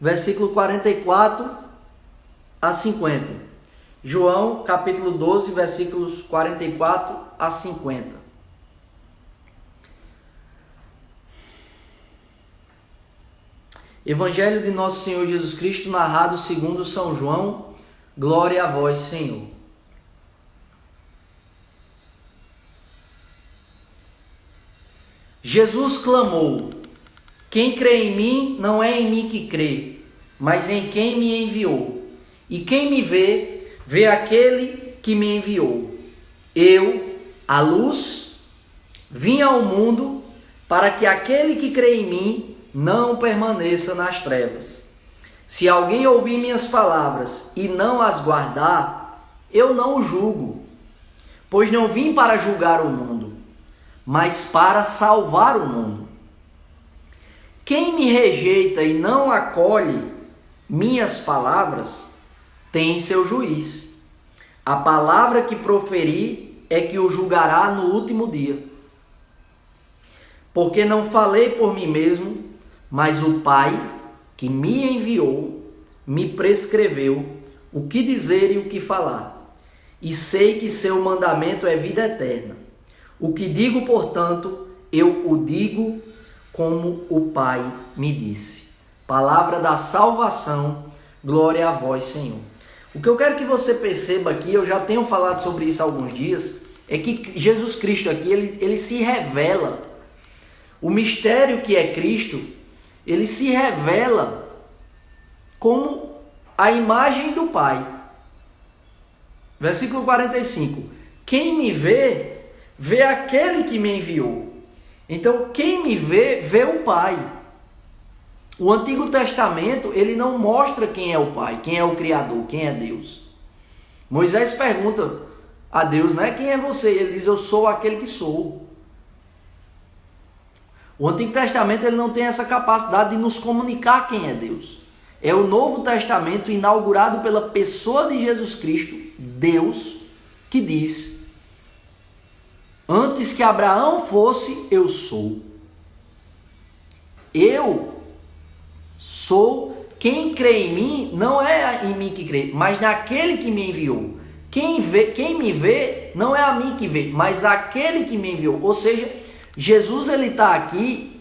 versículo 44 a 50. João, capítulo 12, versículos 44 a 50. Evangelho de Nosso Senhor Jesus Cristo, narrado segundo São João. Glória a vós, Senhor. Jesus clamou: quem crê em mim, não é em mim que crê, mas em quem me enviou. E quem me vê, vê aquele que me enviou. Eu, a luz, vim ao mundo para que aquele que crê em mim não permaneça nas trevas. Se alguém ouvir minhas palavras e não as guardar, eu não o julgo, pois não vim para julgar o mundo, mas para salvar o mundo. Quem me rejeita e não acolhe minhas palavras, tem seu juiz. A palavra que proferi é que o julgará no último dia. Porque não falei por mim mesmo, mas o Pai que me enviou me prescreveu o que dizer e o que falar. E sei que seu mandamento é vida eterna. O que digo, portanto, eu o digo como o Pai me disse. Palavra da salvação, glória a vós, Senhor. O que eu quero que você perceba aqui, eu já tenho falado sobre isso há alguns dias, é que Jesus Cristo aqui, ele se revela. O mistério que é Cristo, ele se revela como a imagem do Pai. Versículo 45. Quem me vê, vê aquele que me enviou. Então, quem me vê, vê o Pai. O Antigo Testamento, ele não mostra quem é o Pai, quem é o Criador, quem é Deus. Moisés pergunta a Deus, né? Quem é você? Ele diz, eu sou aquele que sou. O Antigo Testamento, ele não tem essa capacidade de nos comunicar quem é Deus. É o Novo Testamento inaugurado pela pessoa de Jesus Cristo, Deus, que diz, antes que Abraão fosse, eu sou. Eu sou, quem crê em mim, não é em mim que crê, mas naquele que me enviou. Quem me vê, não é a mim que vê, mas aquele que me enviou. Ou seja, Jesus ele está aqui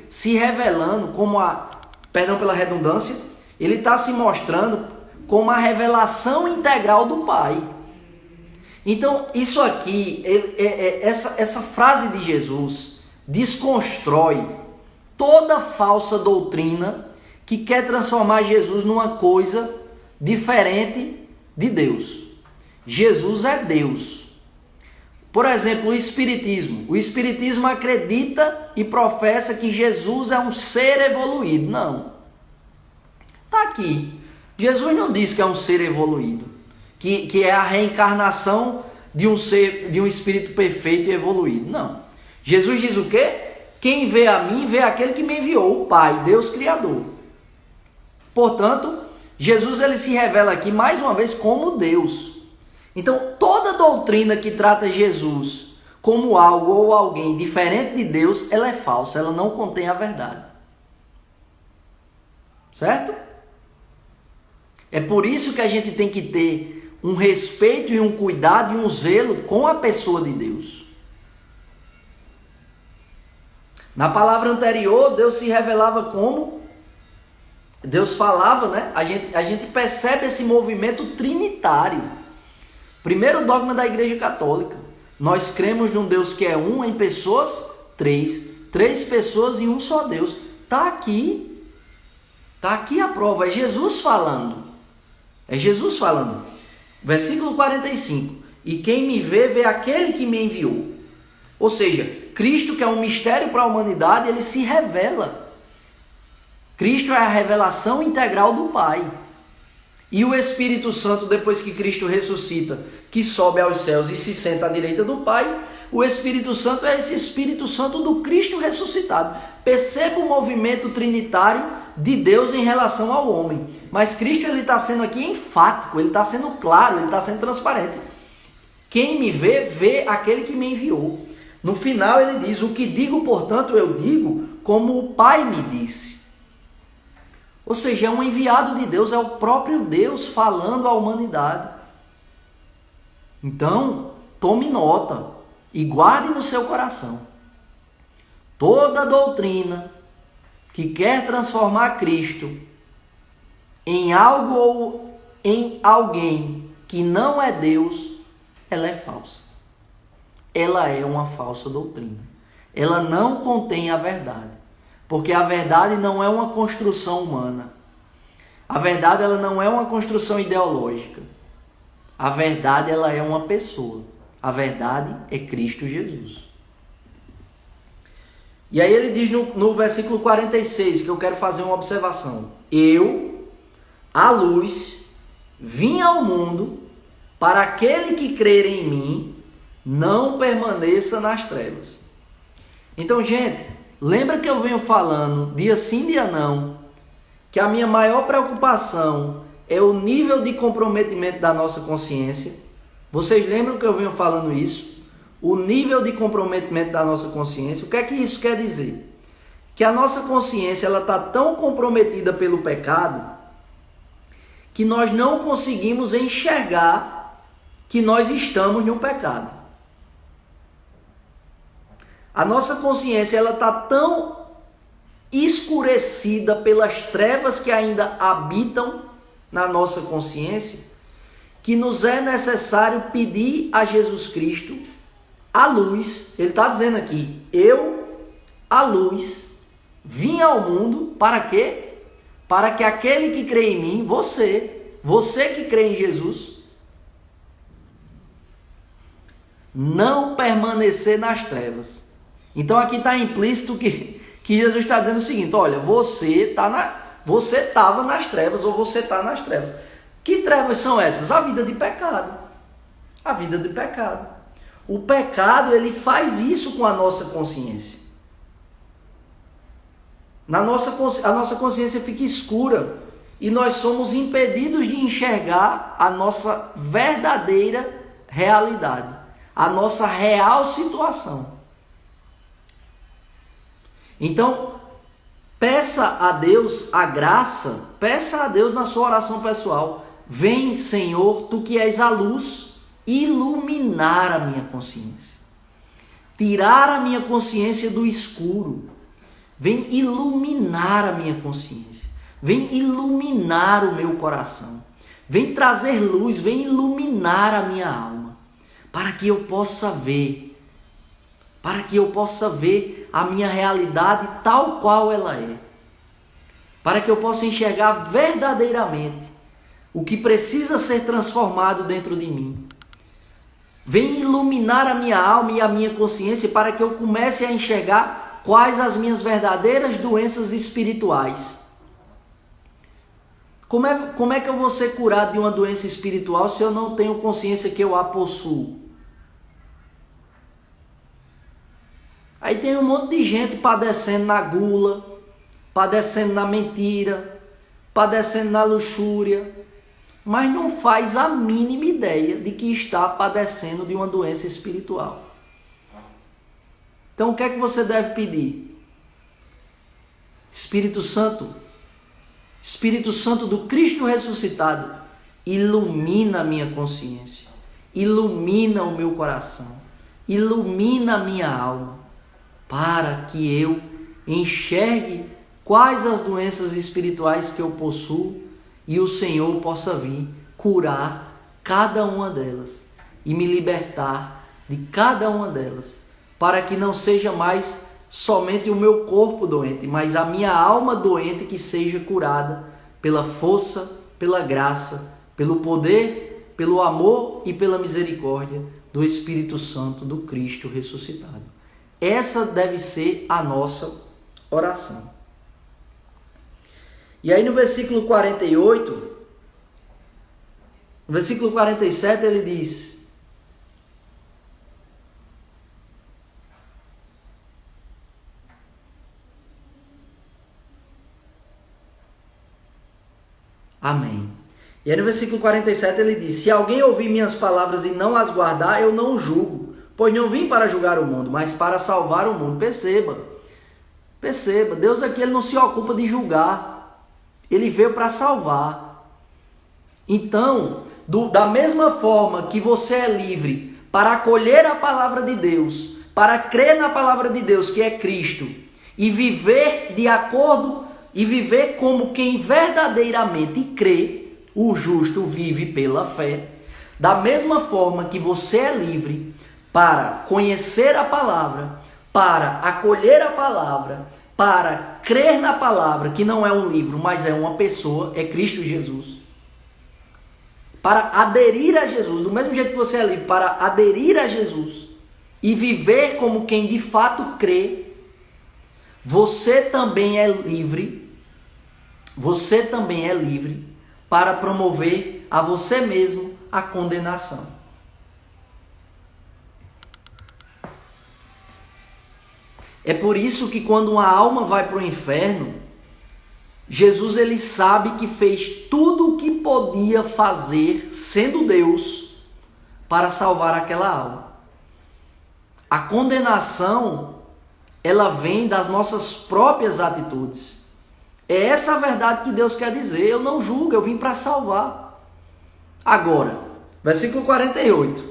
se revelando como perdão pela redundância, ele está se mostrando como a revelação integral do Pai. Então, isso aqui, essa frase de Jesus desconstrói toda falsa doutrina que quer transformar Jesus numa coisa diferente de Deus. Jesus é Deus. Por exemplo, o Espiritismo. O Espiritismo acredita e professa que Jesus é um ser evoluído. Não. Está aqui. Jesus não diz que é um ser evoluído. Que é a reencarnação de um espírito perfeito e evoluído. Não. Jesus diz o quê? Quem vê a mim, vê aquele que me enviou, o Pai, Deus Criador. Portanto, Jesus ele se revela aqui mais uma vez como Deus. Então, toda doutrina que trata Jesus como algo ou alguém diferente de Deus, ela é falsa, ela não contém a verdade. Certo? É por isso que a gente tem que ter um respeito e um cuidado e um zelo com a pessoa de Deus. Na palavra anterior, Deus se revelava como? Deus falava, né? A gente percebe esse movimento trinitário. Primeiro dogma da Igreja Católica. Nós cremos num Deus que é um em pessoas, três. Três pessoas e um só Deus. Está aqui. Está aqui a prova. É Jesus falando. É Jesus falando. Versículo 45. E quem me vê, vê aquele que me enviou. Ou seja, Cristo, que é um mistério para a humanidade, ele se revela. Cristo é a revelação integral do Pai. E o Espírito Santo, depois que Cristo ressuscita, que sobe aos céus e se senta à direita do Pai, o Espírito Santo é esse Espírito Santo do Cristo ressuscitado. Perceba o movimento trinitário de Deus em relação ao homem. Mas Cristo ele está sendo aqui enfático, ele está sendo claro, ele está sendo transparente. Quem me vê, vê aquele que me enviou. No final ele diz, o que digo, portanto, eu digo como o Pai me disse. Ou seja, é um enviado de Deus, é o próprio Deus falando à humanidade. Então, tome nota e guarde no seu coração. Toda doutrina que quer transformar Cristo em algo ou em alguém que não é Deus, ela é falsa. Ela é uma falsa doutrina. Ela não contém a verdade. Porque a verdade não é uma construção humana. A verdade ela não é uma construção ideológica. A verdade ela é uma pessoa. A verdade é Cristo Jesus. E aí ele diz no versículo 46, que eu quero fazer uma observação. Eu, a luz, vim ao mundo para aquele que crer em mim não permaneça nas trevas. Então, gente, lembra que eu venho falando dia sim, dia não, que a minha maior preocupação é o nível de comprometimento da nossa consciência. Vocês lembram que eu venho falando isso? O nível de comprometimento da nossa consciência. O que é que isso quer dizer? Que a nossa consciência está tão comprometida pelo pecado que nós não conseguimos enxergar que nós estamos no pecado. A nossa consciência está tão escurecida pelas trevas que ainda habitam na nossa consciência que nos é necessário pedir a Jesus Cristo a luz. Ele está dizendo aqui, eu, a luz, vim ao mundo para quê? Para que aquele que crê em mim, você que crê em Jesus, não permanecer nas trevas. Então aqui está implícito que Jesus está dizendo o seguinte, olha, você estava nas trevas ou você está nas trevas. Que trevas são essas? A vida de pecado. A vida de pecado. O pecado, ele faz isso com a nossa consciência. A nossa consciência fica escura e nós somos impedidos de enxergar a nossa verdadeira realidade, a nossa real situação. Então, peça a Deus a graça, peça a Deus na sua oração pessoal. Vem, Senhor, tu que és a luz, iluminar a minha consciência. Tirar a minha consciência do escuro. Vem iluminar a minha consciência. Vem iluminar o meu coração. Vem trazer luz, vem iluminar a minha alma. Para que eu possa ver. Para que eu possa ver a minha realidade tal qual ela é. Para que eu possa enxergar verdadeiramente o que precisa ser transformado dentro de mim. Vem iluminar a minha alma e a minha consciência para que eu comece a enxergar quais as minhas verdadeiras doenças espirituais. Como é que eu vou ser curado de uma doença espiritual se eu não tenho consciência que eu a possuo? Aí tem um monte de gente padecendo na gula, padecendo na mentira, padecendo na luxúria, mas não faz a mínima ideia de que está padecendo de uma doença espiritual. Então o que é que você deve pedir? Espírito Santo do Cristo ressuscitado, ilumina a minha consciência, ilumina o meu coração, ilumina a minha alma, para que eu enxergue quais as doenças espirituais que eu possuo e o Senhor possa vir curar cada uma delas e me libertar de cada uma delas, para que não seja mais somente o meu corpo doente, mas a minha alma doente que seja curada pela força, pela graça, pelo poder, pelo amor e pela misericórdia do Espírito Santo do Cristo ressuscitado. Essa deve ser a nossa oração. E aí no versículo 48, no versículo 47 ele diz: Amém. E aí no versículo 47 ele diz: se alguém ouvir minhas palavras e não as guardar, eu não julgo, pois não vim para julgar o mundo, mas para salvar o mundo. Perceba, Deus aqui ele não se ocupa de julgar, ele veio para salvar. Então, da mesma forma que você é livre para acolher a palavra de Deus, para crer na palavra de Deus, que é Cristo, e viver de acordo, e viver como quem verdadeiramente crê, o justo vive pela fé. Da mesma forma que você é livre para conhecer a palavra, para acolher a palavra, para crer na palavra, que não é um livro, mas é uma pessoa, é Cristo Jesus. Para aderir a Jesus, do mesmo jeito que você é livre, para aderir a Jesus e viver como quem de fato crê, você também é livre para promover a você mesmo a condenação. É por isso que quando uma alma vai para o inferno, Jesus ele sabe que fez tudo o que podia fazer, sendo Deus, para salvar aquela alma. A condenação, ela vem das nossas próprias atitudes. É essa a verdade que Deus quer dizer. Eu não julgo, eu vim para salvar. Agora, versículo 48.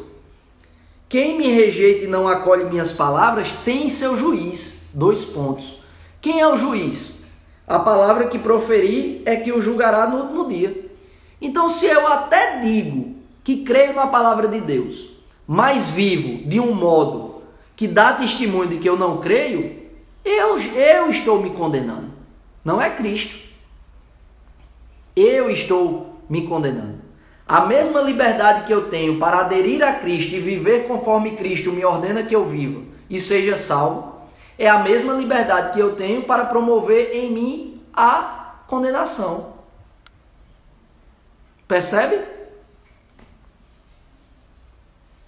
Quem me rejeita e não acolhe minhas palavras tem seu juiz. 2 pontos. Quem é o juiz? A palavra que proferi é que o julgará no último dia. Então, se eu até digo que creio na palavra de Deus, mas vivo de um modo que dá testemunho de que eu não creio, eu estou me condenando. Não é Cristo. Eu estou me condenando. A mesma liberdade que eu tenho para aderir a Cristo e viver conforme Cristo me ordena que eu viva e seja salvo, é a mesma liberdade que eu tenho para promover em mim a condenação. Percebe?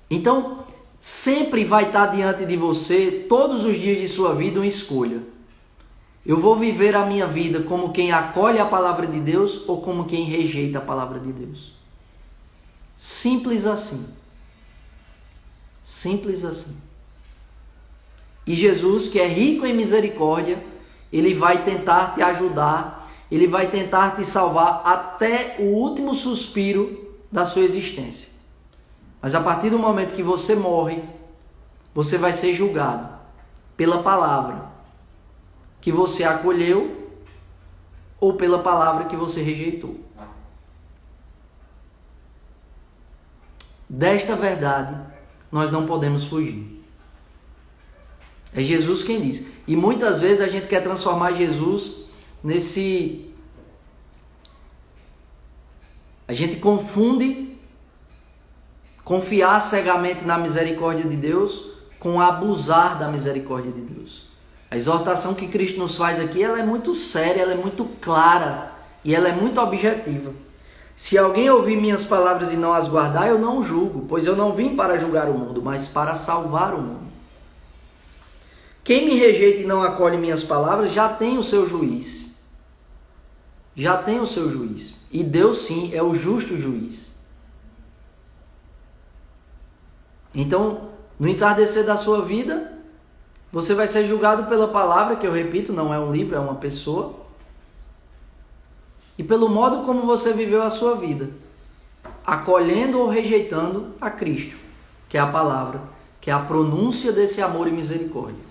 Então, sempre vai estar diante de você, todos os dias de sua vida, uma escolha. Eu vou viver a minha vida como quem acolhe a palavra de Deus ou como quem rejeita a palavra de Deus. Simples assim. Simples assim. E Jesus, que é rico em misericórdia, ele vai tentar te ajudar, ele vai tentar te salvar até o último suspiro da sua existência. Mas a partir do momento que você morre, você vai ser julgado pela palavra que você acolheu ou pela palavra que você rejeitou. Desta verdade, nós não podemos fugir. É Jesus quem diz. E muitas vezes a gente quer transformar Jesus nesse... A gente confunde confiar cegamente na misericórdia de Deus com abusar da misericórdia de Deus. A exortação que Cristo nos faz aqui, ela é muito séria, ela é muito clara e ela é muito objetiva. Se alguém ouvir minhas palavras e não as guardar, eu não julgo, pois eu não vim para julgar o mundo, mas para salvar o mundo. Quem me rejeita e não acolhe minhas palavras já tem o seu juiz. Já tem o seu juiz. E Deus sim é o justo juiz. Então, no entardecer da sua vida, você vai ser julgado pela palavra, que eu repito, não é um livro, é uma pessoa. E pelo modo como você viveu a sua vida, acolhendo ou rejeitando a Cristo, que é a palavra, que é a pronúncia desse amor e misericórdia.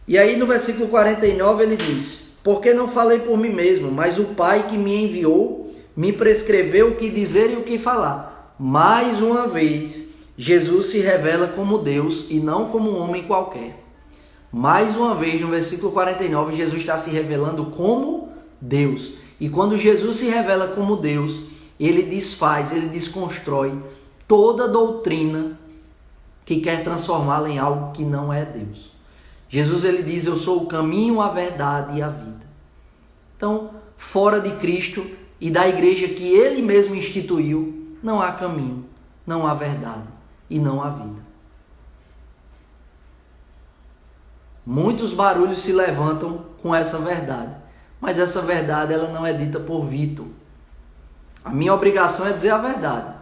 E aí no versículo 49 ele diz: porque não falei por mim mesmo, mas o Pai que me enviou me prescreveu o que dizer e o que falar. Mais uma vez, Jesus se revela como Deus e não como um homem qualquer. Mais uma vez, no versículo 49, Jesus está se revelando como Deus. E quando Jesus se revela como Deus, ele desfaz, ele desconstrói toda doutrina que quer transformá-la em algo que não é Deus. Jesus ele diz: eu sou o caminho, a verdade e a vida. Então, fora de Cristo e da igreja que ele mesmo instituiu, não há caminho, não há verdade e não há vida. Muitos barulhos se levantam com essa verdade, mas essa verdade ela não é dita por Vitor. A minha obrigação é dizer a verdade,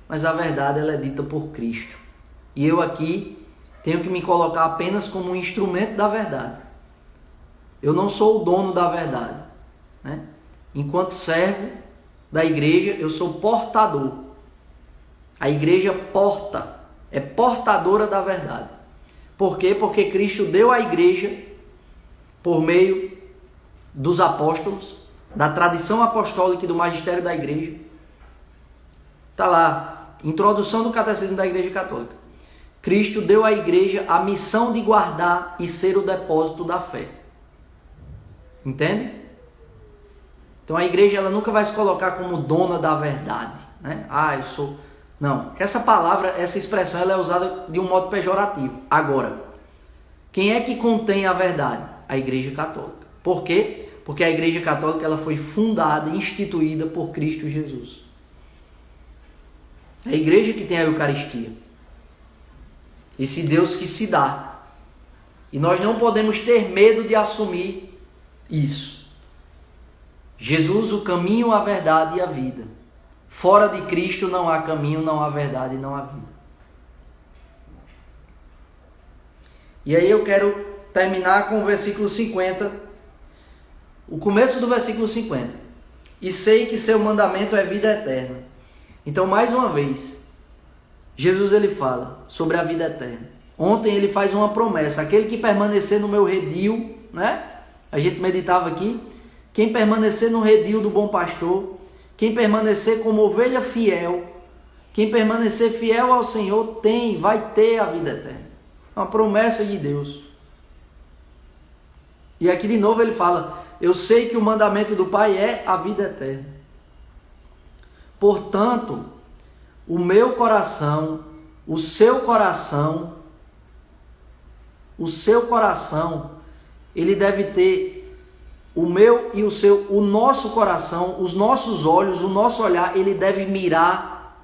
mas a verdade ela é dita por Cristo. E eu aqui tenho que me colocar apenas como um instrumento da verdade. Eu não sou o dono da verdade, né? Enquanto servo da igreja, eu sou portador. A igreja é portadora da verdade. Por quê? Porque Cristo deu à igreja, por meio dos apóstolos, da tradição apostólica e do magistério da igreja. Está lá, introdução do catecismo da igreja católica. Cristo deu à igreja a missão de guardar e ser o depósito da fé. Entende? Então a igreja ela nunca vai se colocar como dona da verdade, né? Eu sou... Não, essa palavra, essa expressão ela é usada de um modo pejorativo. Agora, quem é que contém a verdade? A Igreja Católica. Por quê? Porque a Igreja Católica ela foi fundada e instituída por Cristo Jesus. É a igreja que tem a Eucaristia. Esse Deus que se dá. E nós não podemos ter medo de assumir isso. Jesus, o caminho, a verdade e a vida. Fora de Cristo não há caminho, não há verdade e não há vida. E aí eu quero terminar com o versículo 50. O começo do versículo 50. E sei que seu mandamento é vida eterna. Então, mais uma vez, Jesus ele fala sobre a vida eterna. Ontem ele faz uma promessa. Aquele que permanecer no meu redil, né? A gente meditava aqui. Quem permanecer no redil do bom pastor, quem permanecer como ovelha fiel, quem permanecer fiel ao Senhor vai ter a vida eterna. Uma promessa de Deus. E aqui de novo ele fala, eu sei que o mandamento do Pai é a vida eterna. Portanto, o meu coração, o seu coração, ele deve ter o meu e o seu, o nosso coração, os nossos olhos, o nosso olhar, ele deve mirar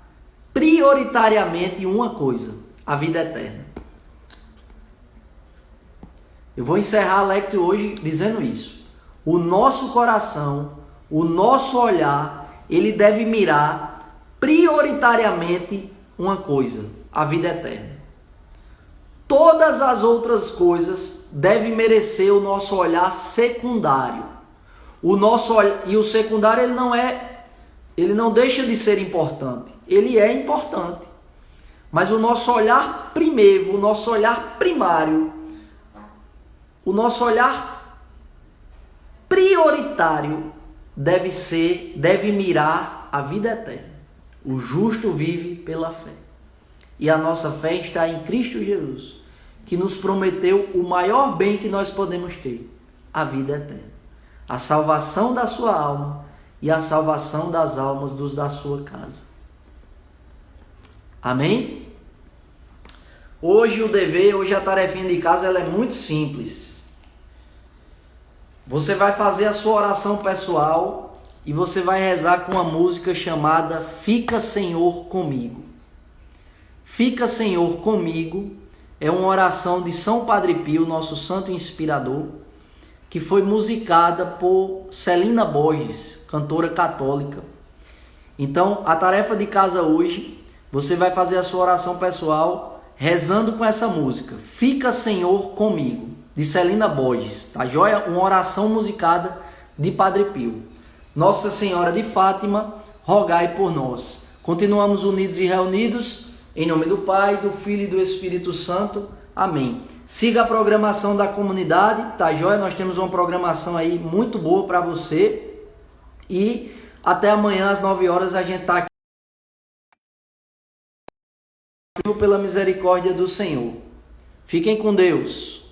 prioritariamente uma coisa, a vida eterna. Eu vou encerrar a lectio hoje dizendo isso. O nosso coração, o nosso olhar, ele deve mirar prioritariamente uma coisa, a vida eterna. Todas as outras coisas devem merecer o nosso olhar secundário. E o secundário ele não deixa de ser importante. Ele é importante. Mas o nosso olhar primeiro, o nosso olhar primário, o nosso olhar prioritário deve mirar a vida eterna. O justo vive pela fé. E a nossa fé está em Cristo Jesus, que nos prometeu o maior bem que nós podemos ter, a vida eterna. A salvação da sua alma e a salvação das almas dos da sua casa. Amém? Hoje a tarefinha de casa ela é muito simples. Você vai fazer a sua oração pessoal e você vai rezar com uma música chamada Fica Senhor Comigo. Fica Senhor Comigo é uma oração de São Padre Pio, nosso santo inspirador, que foi musicada por Celina Borges, cantora católica. Então, a tarefa de casa hoje, você vai fazer a sua oração pessoal rezando com essa música, Fica Senhor Comigo, de Celina Borges, tá joia? Uma oração musicada de Padre Pio. Nossa Senhora de Fátima, rogai por nós. Continuamos unidos e reunidos, em nome do Pai, do Filho e do Espírito Santo. Amém. Siga a programação da comunidade, tá joia? Nós temos uma programação aí muito boa para você. E até amanhã às 9 horas a gente tá aqui pela misericórdia do Senhor. Fiquem com Deus.